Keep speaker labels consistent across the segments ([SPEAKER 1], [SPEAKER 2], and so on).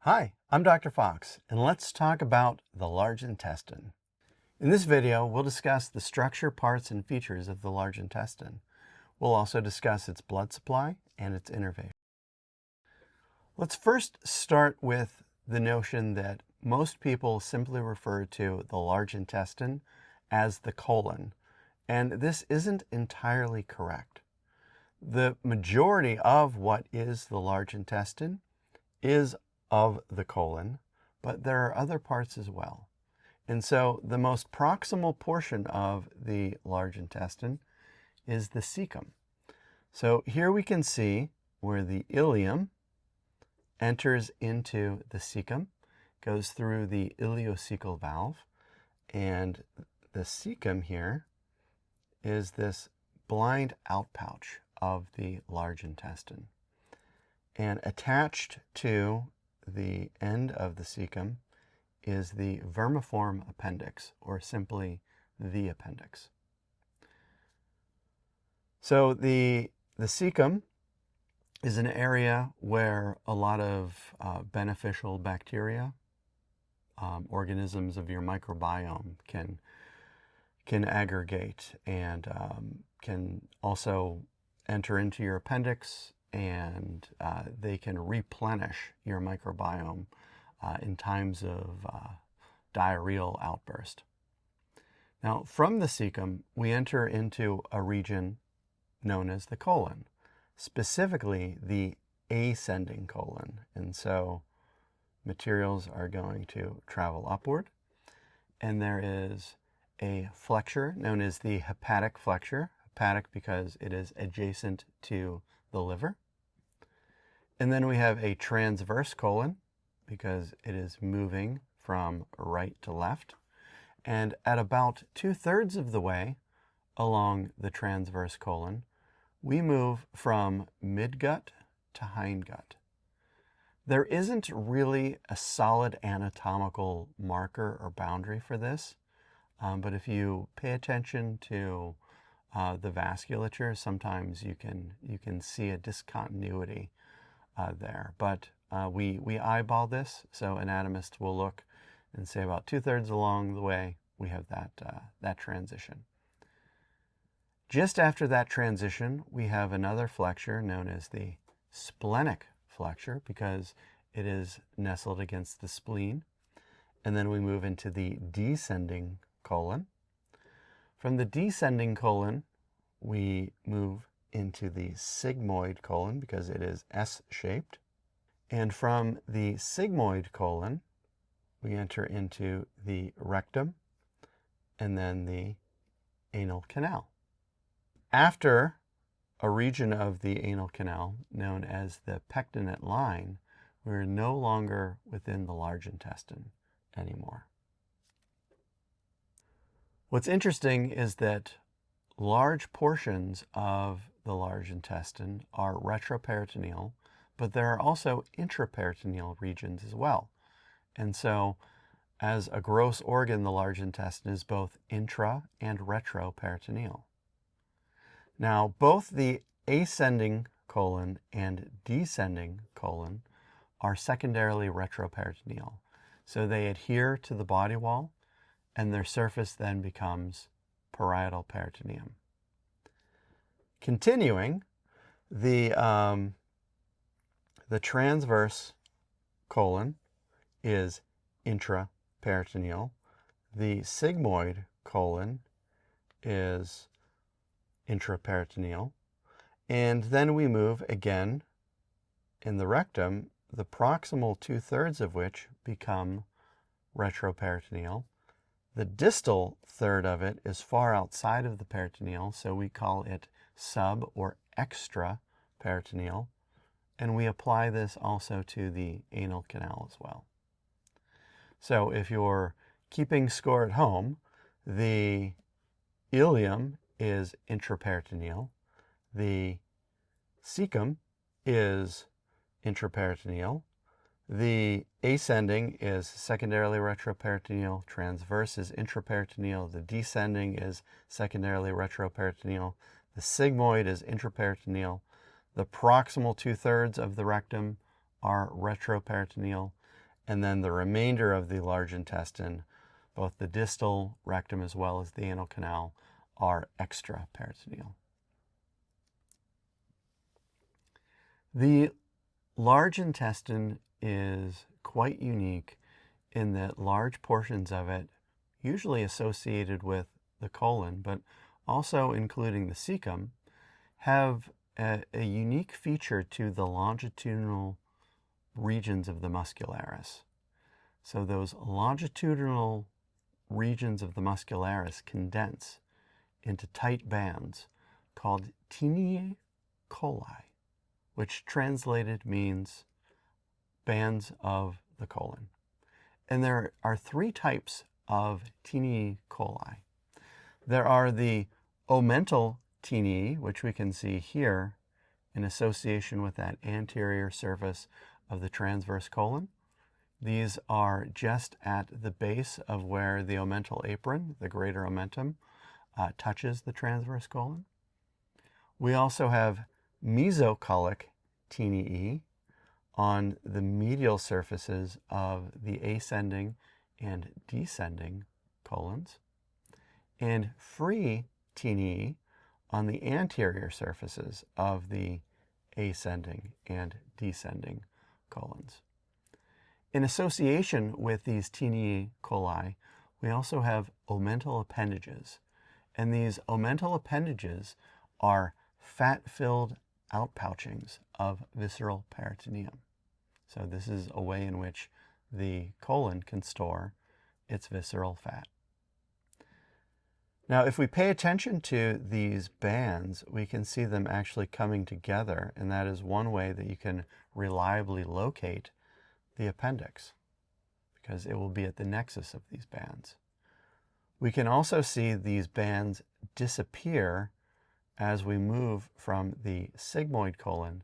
[SPEAKER 1] Hi, I'm Dr. Fox, and let's talk about the large intestine. In this video, we'll discuss the structure, parts, and features of the large intestine. We'll also discuss its blood supply and its innervation. Let's first start with the notion that most people simply refer to the large intestine as the colon, and this isn't entirely correct. The majority of what is the large intestine is of the colon, but there are other parts as well. And so the most proximal portion of the large intestine is the cecum. So here we can see where the ileum enters into the cecum, goes through the ileocecal valve, and the cecum here is this blind outpouch of the large intestine. And attached to the end of the cecum is the vermiform appendix, or simply the appendix. So the cecum is an area where a lot of beneficial bacteria, organisms of your microbiome can aggregate and can also enter into your appendix, and they can replenish your microbiome in times of diarrheal outburst. Now, from the cecum, we enter into a region known as the colon, specifically the ascending colon. And so materials are going to travel upward, and there is a flexure known as the hepatic flexure, hepatic because it is adjacent to the liver. And then we have a transverse colon because it is moving from right to left. And at about 2/3 of the way along the transverse colon, we move from midgut to hindgut. There isn't really a solid anatomical marker or boundary for this, but if you pay attention to the vasculature, sometimes you can see a discontinuity there. But we eyeball this, so anatomists will look and say about 2/3 along the way we have that transition. Just after that transition, we have another flexure known as the splenic flexure because it is nestled against the spleen. And then we move into the descending colon. From the descending colon, we move into the sigmoid colon because it is S-shaped. And from the sigmoid colon, we enter into the rectum and then the anal canal. After a region of the anal canal known as the pectinate line, we're no longer within the large intestine anymore. What's interesting is that large portions of the large intestine are retroperitoneal, but there are also intraperitoneal regions as well. And so as a gross organ, the large intestine is both intra and retroperitoneal. Now, both the ascending colon and descending colon are secondarily retroperitoneal. So they adhere to the body wall, and their surface then becomes parietal peritoneum. Continuing, the transverse colon is intraperitoneal. The sigmoid colon is intraperitoneal. And then we move again in the rectum, the proximal 2/3 of which become retroperitoneal. The distal third of it is far outside of the peritoneal, so we call it sub or extraperitoneal. And we apply this also to the anal canal as well. So if you're keeping score at home, the ileum is intraperitoneal, the cecum is intraperitoneal, the ascending is secondarily retroperitoneal, transverse is intraperitoneal, the descending is secondarily retroperitoneal, the sigmoid is intraperitoneal, the proximal 2/3 of the rectum are retroperitoneal, and then the remainder of the large intestine, both the distal rectum as well as the anal canal, are extraperitoneal. The large intestine is quite unique in that large portions of it, usually associated with the colon, but also including the cecum, have a unique feature to the longitudinal regions of the muscularis. So those longitudinal regions of the muscularis condense into tight bands called tinea coli, which translated means bands of the colon. And there are three types of tinea coli. There are the omental tinea, which we can see here in association with that anterior surface of the transverse colon. These are just at the base of where the omental apron, the greater omentum, touches the transverse colon. We also have mesocolic tinea on the medial surfaces of the ascending and descending colons, and free tinea on the anterior surfaces of the ascending and descending colons. In association with these tinea coli, we also have omental appendages, and these omental appendages are fat-filled outpouchings of visceral peritoneum. So this is a way in which the colon can store its visceral fat. Now, if we pay attention to these bands, we can see them actually coming together, and that is one way that you can reliably locate the appendix, because it will be at the nexus of these bands. We can also see these bands disappear as we move from the sigmoid colon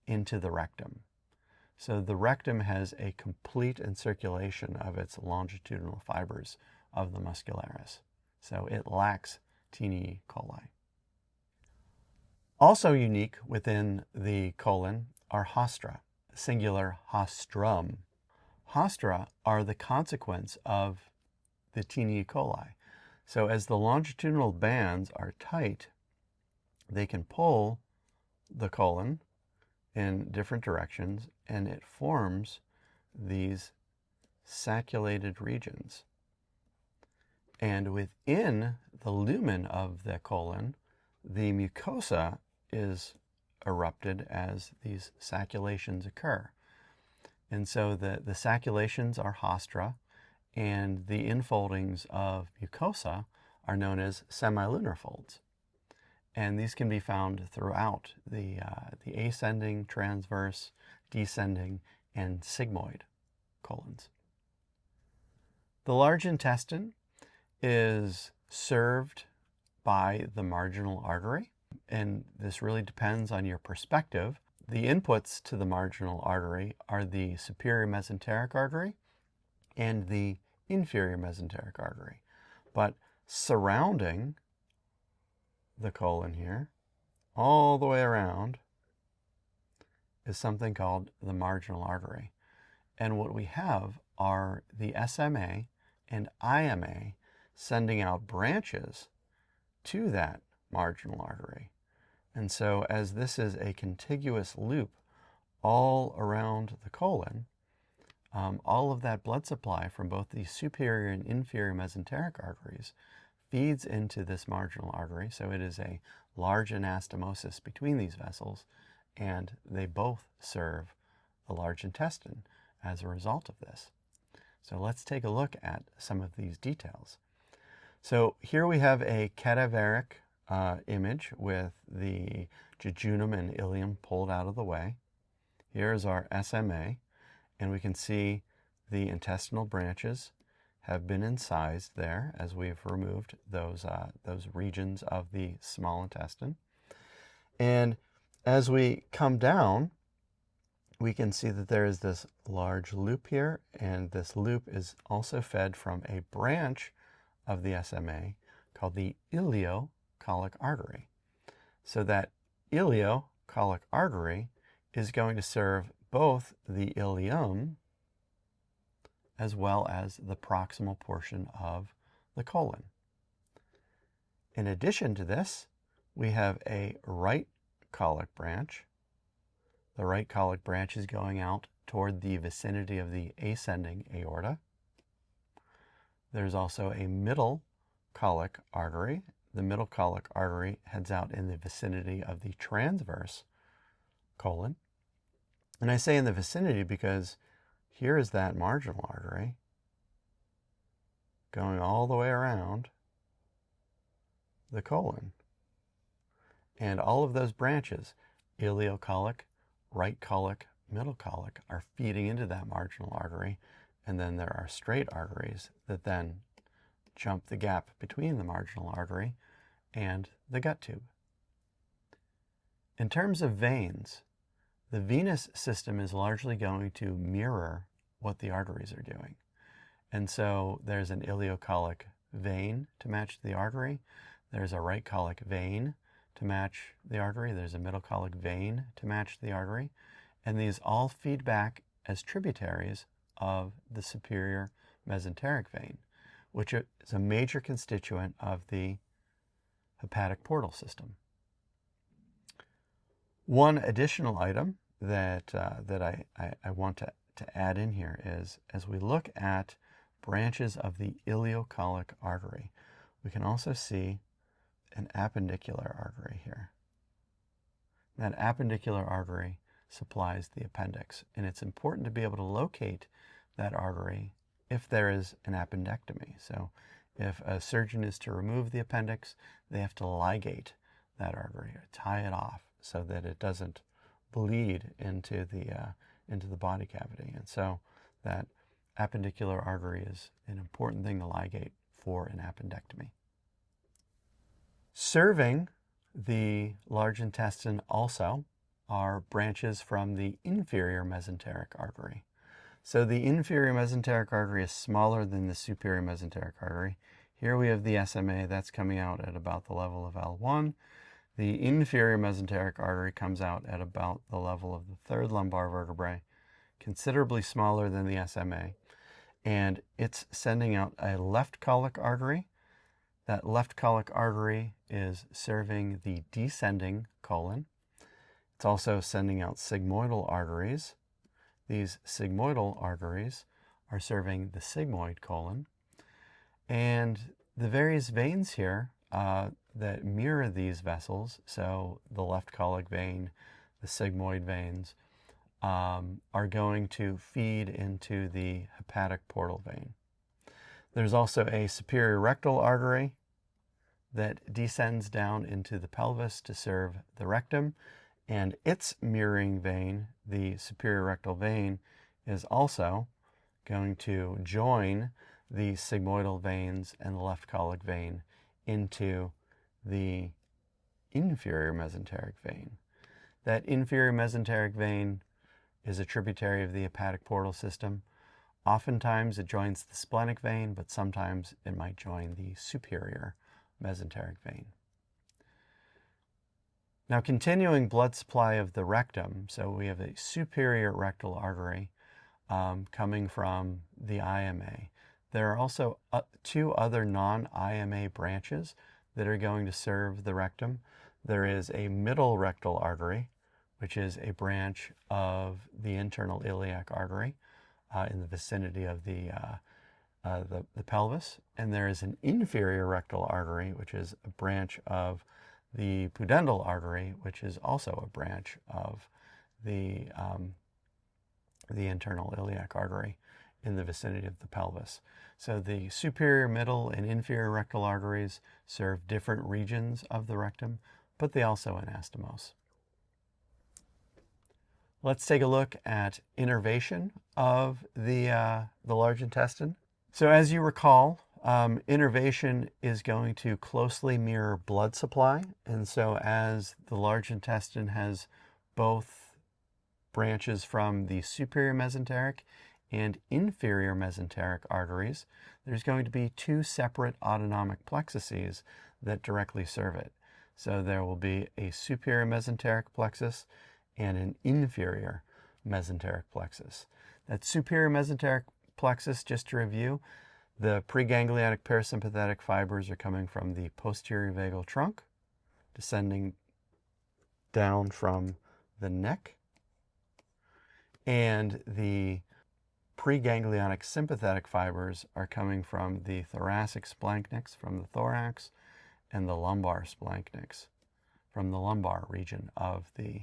[SPEAKER 1] into the rectum. So the rectum has a complete encirculation of its longitudinal fibers of the muscularis. So it lacks tinea coli. Also unique within the colon are hostra, singular hostrum. Hostra are the consequence of the tinea coli. So as the longitudinal bands are tight, they can pull the colon in different directions, and it forms these sacculated regions. And within the lumen of the colon, the mucosa is erupted as these sacculations occur. And so the sacculations are hostra, and the infoldings of mucosa are known as semilunar folds. And these can be found throughout the ascending, transverse, descending, and sigmoid colons. The large intestine is served by the marginal artery, and this really depends on your perspective. The inputs to the marginal artery are the superior mesenteric artery and the inferior mesenteric artery. But surrounding the colon here, all the way around, is something called the marginal artery. And what we have are the SMA and IMA sending out branches to that marginal artery. And so as this is a contiguous loop all around the colon, all of that blood supply from both the superior and inferior mesenteric arteries feeds into this marginal artery. So it is a large anastomosis between these vessels, and they both serve the large intestine as a result of this. So let's take a look at some of these details. So here we have a cadaveric image with the jejunum and ileum pulled out of the way. Here is our SMA, and we can see the intestinal branches have been incised there as we've removed those regions of the small intestine. And as we come down, we can see that there is this large loop here, and this loop is also fed from a branch of the SMA called the ileocolic artery. So that ileocolic artery is going to serve both the ileum as well as the proximal portion of the colon. In addition to this, we have a right colic branch. The right colic branch is going out toward the vicinity of the ascending aorta. There's also a middle colic artery. The middle colic artery heads out in the vicinity of the transverse colon. And I say in the vicinity because here is that marginal artery going all the way around the colon. And all of those branches, ileocolic, right colic, middle colic, are feeding into that marginal artery. And then there are straight arteries that then jump the gap between the marginal artery and the gut tube. In terms of veins, the venous system is largely going to mirror what the arteries are doing. And so there's an ileocolic vein to match the artery. There's a right colic vein to match the artery. There's a middle colic vein to match the artery. And these all feed back as tributaries of the superior mesenteric vein, which is a major constituent of the hepatic portal system. One additional item that I want to add in here is, as we look at branches of the ileocolic artery, we can also see an appendicular artery here. That appendicular artery supplies the appendix, and it's important to be able to locate that artery if there is an appendectomy. So if a surgeon is to remove the appendix, they have to ligate that artery or tie it off so that it doesn't bleed into the body cavity. And so that appendicular artery is an important thing to ligate for an appendectomy. Serving the large intestine also are branches from the inferior mesenteric artery. So the inferior mesenteric artery is smaller than the superior mesenteric artery. Here we have the SMA, that's coming out at about the level of L1. The inferior mesenteric artery comes out at about the level of the third lumbar vertebrae, considerably smaller than the SMA. And it's sending out a left colic artery. That left colic artery is serving the descending colon. It's also sending out sigmoidal arteries. These sigmoidal arteries are serving the sigmoid colon. And the various veins here that mirror these vessels, so the left colic vein, the sigmoid veins, are going to feed into the hepatic portal vein. There's also a superior rectal artery that descends down into the pelvis to serve the rectum, and its mirroring vein, the superior rectal vein, is also going to join the sigmoidal veins and the left colic vein into the inferior mesenteric vein. That inferior mesenteric vein is a tributary of the hepatic portal system. Oftentimes it joins the splenic vein, but sometimes it might join the superior mesenteric vein. Now, continuing blood supply of the rectum, so we have a superior rectal artery coming from the IMA. There are also two other non-IMA branches that are going to serve the rectum. There is a middle rectal artery, which is a branch of the internal iliac artery in the vicinity of the pelvis. And there is an inferior rectal artery, which is a branch of the pudendal artery, which is also a branch of the internal iliac artery in the vicinity of the pelvis. So the superior, middle, and inferior rectal arteries serve different regions of the rectum, but they also anastomose. Let's take a look at innervation of the large intestine. So as you recall, innervation is going to closely mirror blood supply. And so as the large intestine has both branches from the superior mesenteric and inferior mesenteric arteries, there's going to be two separate autonomic plexuses that directly serve it. So there will be a superior mesenteric plexus and an inferior mesenteric plexus. That superior mesenteric plexus, just to review, the preganglionic parasympathetic fibers are coming from the posterior vagal trunk, descending down from the neck, and the preganglionic sympathetic fibers are coming from the thoracic splanchnics from the thorax and the lumbar splanchnics from the lumbar region of the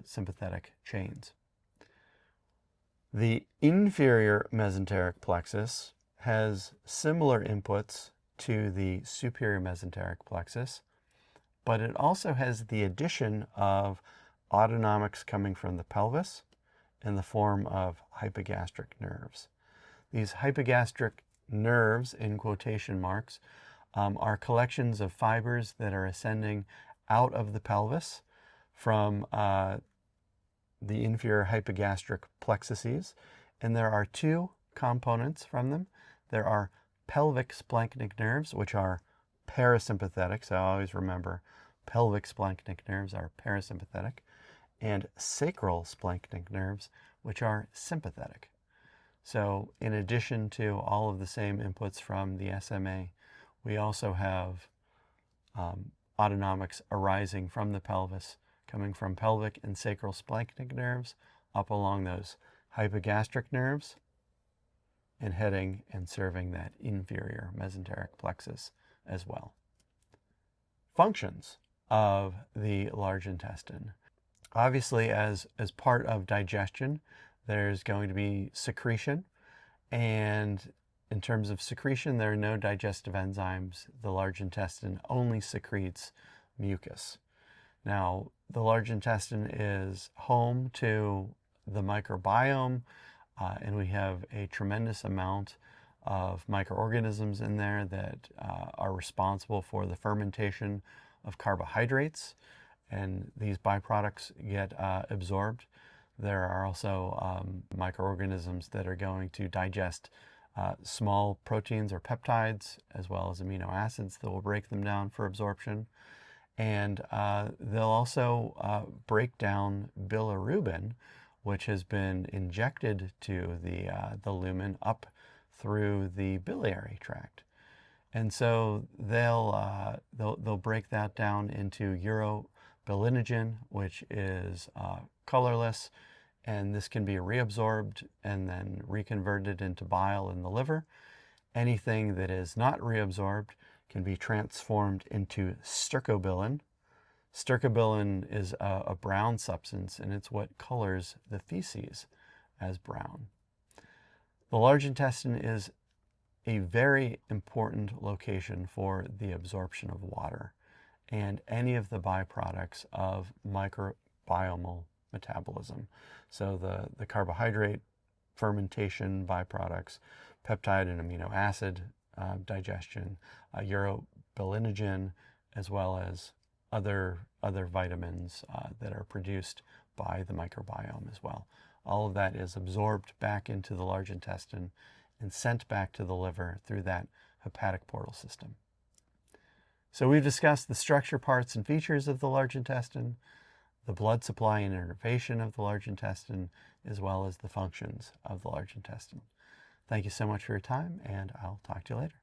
[SPEAKER 1] sympathetic chains. The inferior mesenteric plexus has similar inputs to the superior mesenteric plexus, but it also has the addition of autonomics coming from the pelvis in the form of hypogastric nerves. These hypogastric nerves, in quotation marks, are collections of fibers that are ascending out of the pelvis from the inferior hypogastric plexuses, and there are two components from them. There are pelvic splanchnic nerves, which are parasympathetic, so I always remember pelvic splanchnic nerves are parasympathetic, and sacral splanchnic nerves, which are sympathetic. So in addition to all of the same inputs from the SMA, we also have autonomics arising from the pelvis, coming from pelvic and sacral splanchnic nerves up along those hypogastric nerves and heading and serving that inferior mesenteric plexus as well. Functions of the large intestine. Obviously, as part of digestion, there's going to be secretion, and in terms of secretion, there are no digestive enzymes. The large intestine only secretes mucus. Now, the large intestine is home to the microbiome, and we have a tremendous amount of microorganisms in there that are responsible for the fermentation of carbohydrates, and these byproducts get absorbed. There are also microorganisms that are going to digest small proteins or peptides, as well as amino acids that will break them down for absorption. And they'll also break down bilirubin, which has been injected to the lumen up through the biliary tract. And so they'll break that down into urobilinogen, which is colorless, and this can be reabsorbed and then reconverted into bile in the liver. Anything that is not reabsorbed can be transformed into stercobilin. Stercobilin is a brown substance, and it's what colors the feces as brown. The large intestine is a very important location for the absorption of water and any of the byproducts of microbiomal metabolism. So the carbohydrate fermentation byproducts, peptide and amino acid digestion, urobilinogen, as well as other vitamins that are produced by the microbiome as well. All of that is absorbed back into the large intestine and sent back to the liver through that hepatic portal system. So we've discussed the structure, parts, and features of the large intestine, the blood supply and innervation of the large intestine, as well as the functions of the large intestine. Thank you so much for your time, and I'll talk to you later.